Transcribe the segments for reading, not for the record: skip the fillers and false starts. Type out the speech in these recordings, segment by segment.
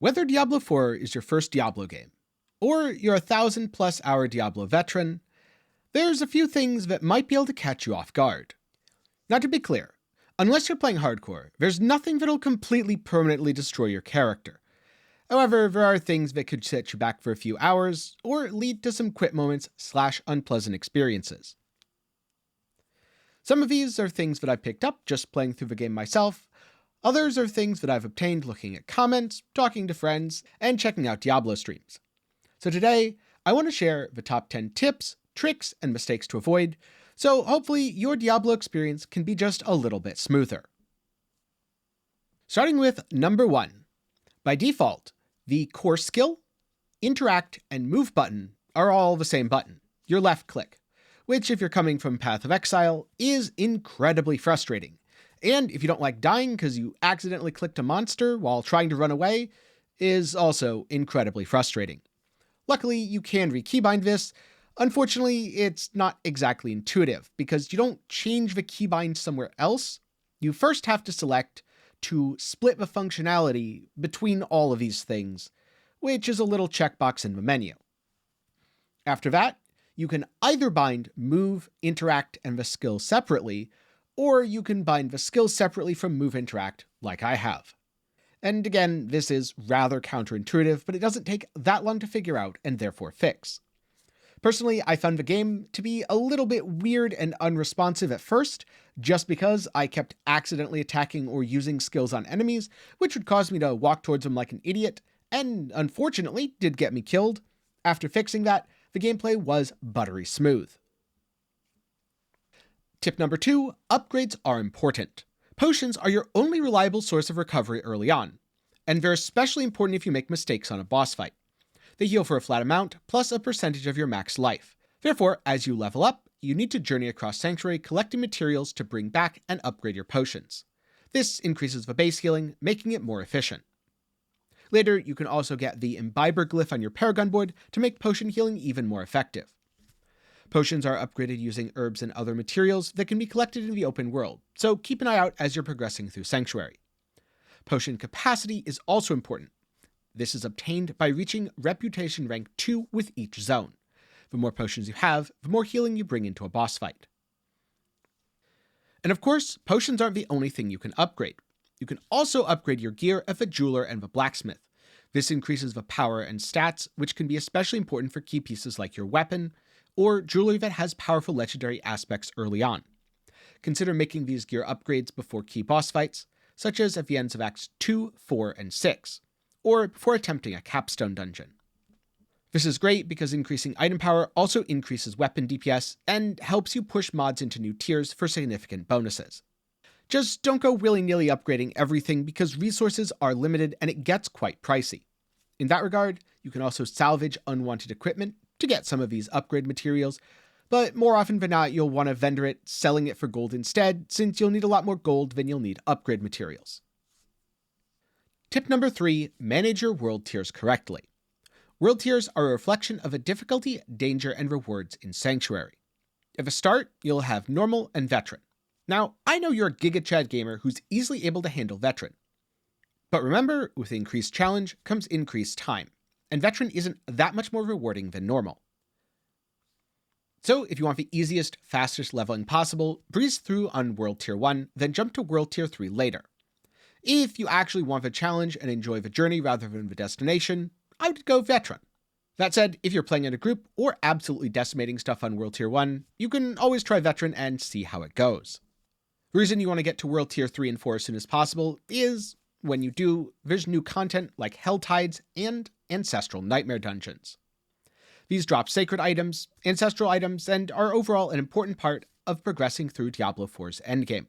Whether Diablo IV is your first Diablo game, or you're a 1,000+ hour Diablo veteran, there's a few things that might be able to catch you off guard. Now, to be clear, unless you're playing hardcore, there's nothing that'll completely permanently destroy your character. However, there are things that could set you back for a few hours, or lead to some quit moments / unpleasant experiences. Some of these are things that I've picked up just playing through the game myself. Others are things that I've obtained looking at comments, talking to friends, and checking out Diablo streams. So today, I want to share the top 10 tips, tricks, and mistakes to avoid, so hopefully your Diablo experience can be just a little bit smoother. Starting with number 1. By default, the core skill, interact, and move button are all the same button, your left click, which if you're coming from Path of Exile is incredibly frustrating. And if you don't like dying because you accidentally clicked a monster while trying to run away, is also incredibly frustrating. Luckily, you can rekeybind this. Unfortunately, it's not exactly intuitive because you don't change the keybind somewhere else. You first have to select to split the functionality between all of these things, which is a little checkbox in the menu. After that, you can either bind move, interact, and the skill separately, or you can bind the skills separately from move interact, like I have. And again, this is rather counterintuitive, but it doesn't take that long to figure out and therefore fix. Personally, I found the game to be a little bit weird and unresponsive at first, just because I kept accidentally attacking or using skills on enemies, which would cause me to walk towards them like an idiot, and unfortunately did get me killed. After fixing that, the gameplay was buttery smooth. Tip number 2, upgrades are important. Potions are your only reliable source of recovery early on, and they're especially important if you make mistakes on a boss fight. They heal for a flat amount, plus a percentage of your max life. Therefore, as you level up, you need to journey across Sanctuary collecting materials to bring back and upgrade your potions. This increases the base healing, making it more efficient. Later, you can also get the Imbiber glyph on your Paragon board to make potion healing even more effective. Potions are upgraded using herbs and other materials that can be collected in the open world, so keep an eye out as you're progressing through Sanctuary. Potion capacity is also important. This is obtained by reaching Reputation rank 2 with each zone. The more potions you have, the more healing you bring into a boss fight. And of course, potions aren't the only thing you can upgrade. You can also upgrade your gear at the jeweler and the blacksmith. This increases the power and stats, which can be especially important for key pieces like your weapon, or jewelry that has powerful legendary aspects early on. Consider making these gear upgrades before key boss fights, such as at the ends of Acts 2, 4, and 6, or before attempting a Capstone dungeon. This is great because increasing item power also increases weapon DPS and helps you push mods into new tiers for significant bonuses. Just don't go willy-nilly upgrading everything because resources are limited and it gets quite pricey. In that regard, you can also salvage unwanted equipment to get some of these upgrade materials, but more often than not you'll want to vendor it, selling it for gold instead, since you'll need a lot more gold than you'll need upgrade materials. Tip number 3, manage your world tiers correctly. World tiers are a reflection of the difficulty, danger, and rewards in Sanctuary. At the start, you'll have normal and veteran. Now, I know you're a Giga Chad gamer who's easily able to handle veteran. But remember, with increased challenge comes increased time, and veteran isn't that much more rewarding than normal. So if you want the easiest, fastest leveling possible, breeze through on World Tier 1, then jump to World Tier 3 later. If you actually want the challenge and enjoy the journey rather than the destination, I would go veteran. That said, if you're playing in a group or absolutely decimating stuff on World Tier 1, you can always try veteran and see how it goes. The reason you want to get to World Tier 3 and 4 as soon as possible is, when you do, there's new content like Hell Tides and Ancestral Nightmare dungeons. These drop sacred items, ancestral items, and are overall an important part of progressing through Diablo IV's endgame.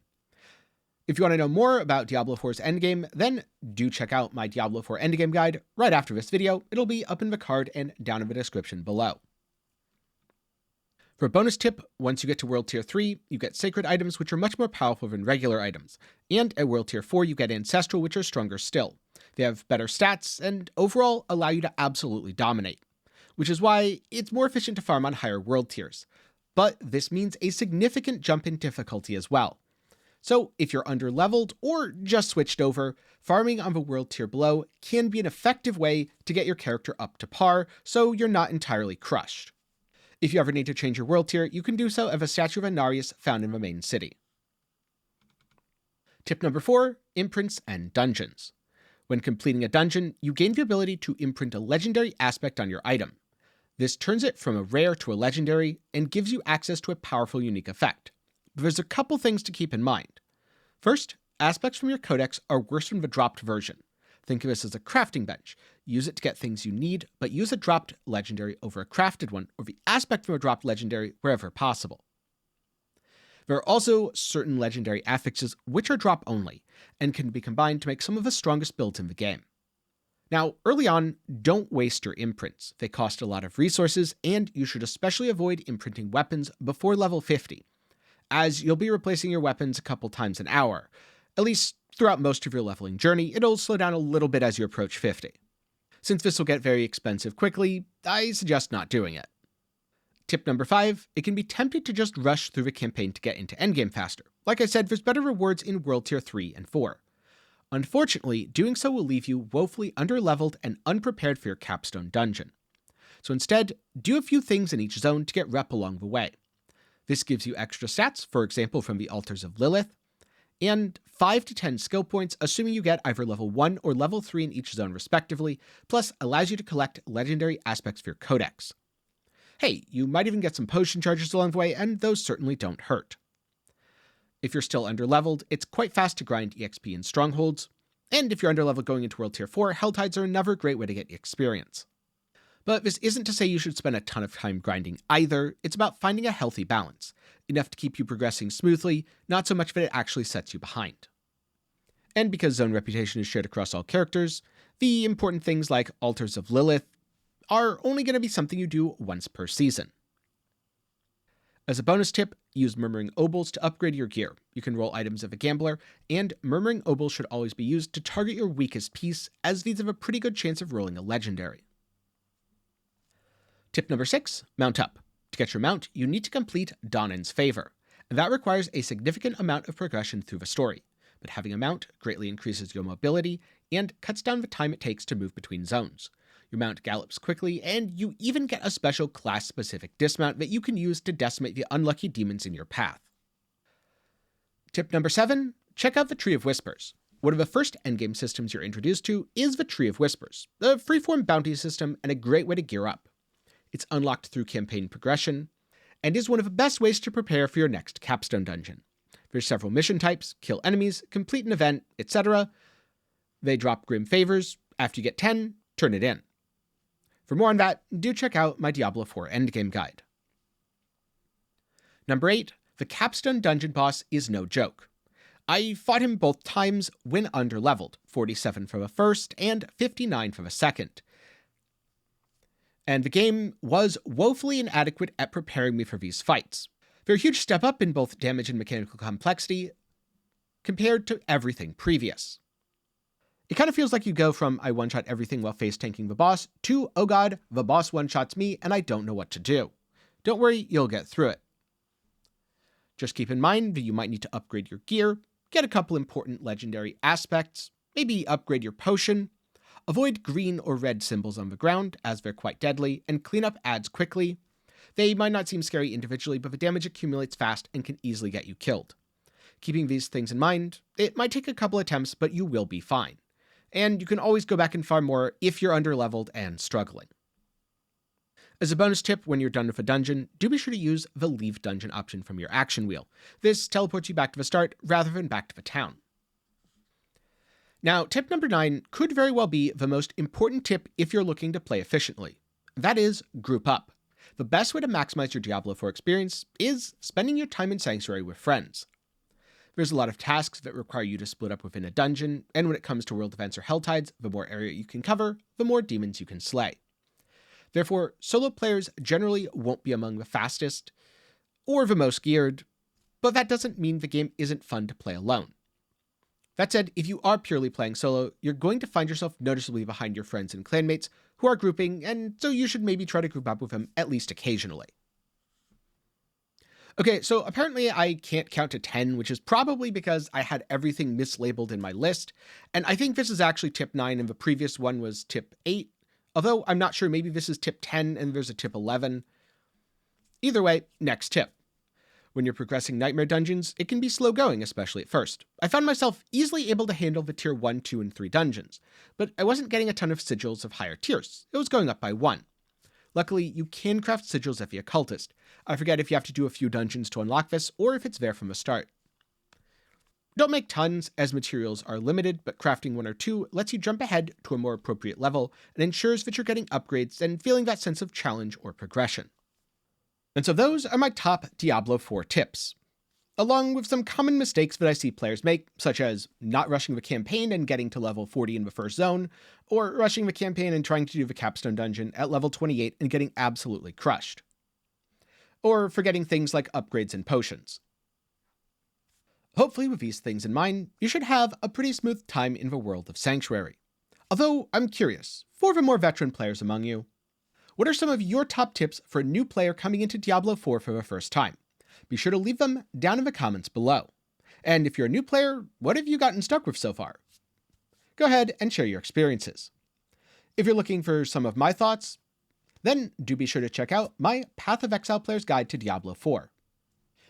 If you want to know more about Diablo IV's endgame, then do check out my Diablo IV endgame guide right after this video. It'll be up in the card and down in the description below. For a bonus tip, once you get to World Tier 3, you get sacred items which are much more powerful than regular items, and at World Tier 4 you get ancestral which are stronger still. They have better stats, and overall allow you to absolutely dominate, which is why it's more efficient to farm on higher world tiers. But this means a significant jump in difficulty as well. So if you're underleveled or just switched over, farming on the world tier below can be an effective way to get your character up to par so you're not entirely crushed. If you ever need to change your world tier, you can do so at the statue of Anarius found in the main city. Tip number 4, imprints and dungeons. When completing a dungeon, you gain the ability to imprint a legendary aspect on your item. This turns it from a rare to a legendary and gives you access to a powerful unique effect. But there's a couple things to keep in mind. First, aspects from your codex are worse than the dropped version. Think of this as a crafting bench. Use it to get things you need, but use a dropped legendary over a crafted one, or the aspect from a dropped legendary wherever possible. There are also certain legendary affixes which are drop only, and can be combined to make some of the strongest builds in the game. Now, early on, don't waste your imprints. They cost a lot of resources, and you should especially avoid imprinting weapons before level 50, as you'll be replacing your weapons a couple times an hour. At least throughout most of your leveling journey, it'll slow down a little bit as you approach 50. Since this will get very expensive quickly, I suggest not doing it. Tip number 5, it can be tempting to just rush through the campaign to get into endgame faster. Like I said, there's better rewards in World Tier 3 and 4. Unfortunately, doing so will leave you woefully underleveled and unprepared for your capstone dungeon. So instead, do a few things in each zone to get rep along the way. This gives you extra stats, for example from the Altars of Lilith, and 5 to 10 skill points, assuming you get either level 1 or level 3 in each zone respectively, plus allows you to collect legendary aspects for your codex. Hey, you might even get some potion charges along the way, and those certainly don't hurt. If you're still underleveled, it's quite fast to grind EXP in strongholds, and if you're underleveled going into World Tier 4, Helltides are another great way to get experience. But this isn't to say you should spend a ton of time grinding either. It's about finding a healthy balance, enough to keep you progressing smoothly, not so much that it actually sets you behind. And because zone reputation is shared across all characters, the important things like Altars of Lilith are only going to be something you do once per season. As a bonus tip, use Murmuring Obols to upgrade your gear. You can roll items of a gambler, and Murmuring Obols should always be used to target your weakest piece, as these have a pretty good chance of rolling a legendary. Tip number 6, mount up. To get your mount, you need to complete Donan's Favor, and that requires a significant amount of progression through the story, but having a mount greatly increases your mobility and cuts down the time it takes to move between zones. Your mount gallops quickly, and you even get a special class-specific dismount that you can use to decimate the unlucky demons in your path. Tip number 7, check out the Tree of Whispers. One of the first endgame systems you're introduced to is the Tree of Whispers, a freeform bounty system and a great way to gear up. It's unlocked through campaign progression, and is one of the best ways to prepare for your next capstone dungeon. There's several mission types: kill enemies, complete an event, etc. They drop grim favors. After you get 10, turn it in. For more on that, do check out my Diablo IV endgame guide. Number 8, the capstone dungeon boss is no joke. I fought him both times when underleveled, 47 for the first and 59 for the second. And the game was woefully inadequate at preparing me for these fights. They're a huge step up in both damage and mechanical complexity compared to everything previous. It kind of feels like you go from I one-shot everything while face tanking the boss to, oh god, the boss one-shots me and I don't know what to do. Don't worry, you'll get through it. Just keep in mind that you might need to upgrade your gear, get a couple important legendary aspects, maybe upgrade your potion, avoid green or red symbols on the ground, as they're quite deadly, and clean up adds quickly. They might not seem scary individually, but the damage accumulates fast and can easily get you killed. Keeping these things in mind, it might take a couple attempts, but you will be fine. And you can always go back and farm more if you're underleveled and struggling. As a bonus tip, when you're done with a dungeon, do be sure to use the Leave Dungeon option from your action wheel. This teleports you back to the start rather than back to the town. Now, tip number 9 could very well be the most important tip if you're looking to play efficiently. That is, group up. The best way to maximize your Diablo IV experience is spending your time in Sanctuary with friends. There's a lot of tasks that require you to split up within a dungeon, and when it comes to world events or Helltides, the more area you can cover, the more demons you can slay. Therefore, solo players generally won't be among the fastest, or the most geared, but that doesn't mean the game isn't fun to play alone. That said, if you are purely playing solo, you're going to find yourself noticeably behind your friends and clanmates who are grouping, and so you should maybe try to group up with them at least occasionally. Okay, so apparently I can't count to 10, which is probably because I had everything mislabeled in my list. And I think this is actually tip 9 and the previous one was tip 8. Although I'm not sure, maybe this is tip 10 and there's a tip 11. Either way, next tip. When you're progressing Nightmare dungeons, it can be slow going, especially at first. I found myself easily able to handle the tier 1, 2, and 3 dungeons, but I wasn't getting a ton of sigils of higher tiers. It was going up by 1. Luckily, you can craft sigils at the Occultist. I forget if you have to do a few dungeons to unlock this, or if it's there from the start. Don't make tons, as materials are limited, but crafting 1 or 2 lets you jump ahead to a more appropriate level and ensures that you're getting upgrades and feeling that sense of challenge or progression. And so those are my top Diablo IV tips, along with some common mistakes that I see players make, such as not rushing the campaign and getting to level 40 in the first zone, or rushing the campaign and trying to do the Capstone dungeon at level 28 and getting absolutely crushed. Or forgetting things like upgrades and potions. Hopefully with these things in mind, you should have a pretty smooth time in the world of Sanctuary. Although, I'm curious, for the more veteran players among you, what are some of your top tips for a new player coming into Diablo 4 for the first time? Be sure to leave them down in the comments below. And if you're a new player, what have you gotten stuck with so far? Go ahead and share your experiences. If you're looking for some of my thoughts, then do be sure to check out my Path of Exile Player's Guide to Diablo 4.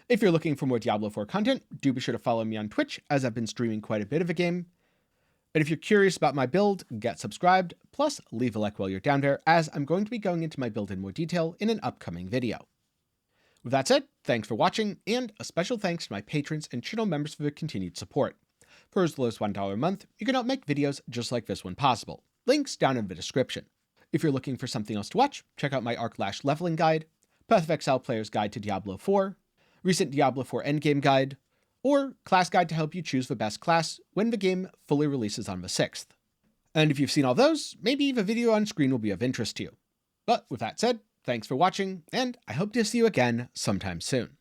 If you're looking for more Diablo 4 content, do be sure to follow me on Twitch, as I've been streaming quite a bit of the game. And if you're curious about my build, get subscribed, plus leave a like while you're down there, as I'm going to be going into my build in more detail in an upcoming video. With that said, thanks for watching, and a special thanks to my patrons and channel members for their continued support. For as low as $1 a month, you can help make videos just like this one possible. Links down in the description. If you're looking for something else to watch, check out my Arc-Lash leveling guide, Path of Exile Player's Guide to Diablo 4, recent Diablo 4 endgame guide, or class guide to help you choose the best class when the game fully releases on the 6th. And if you've seen all those, maybe the video on screen will be of interest to you. But with that said, thanks for watching, and I hope to see you again sometime soon.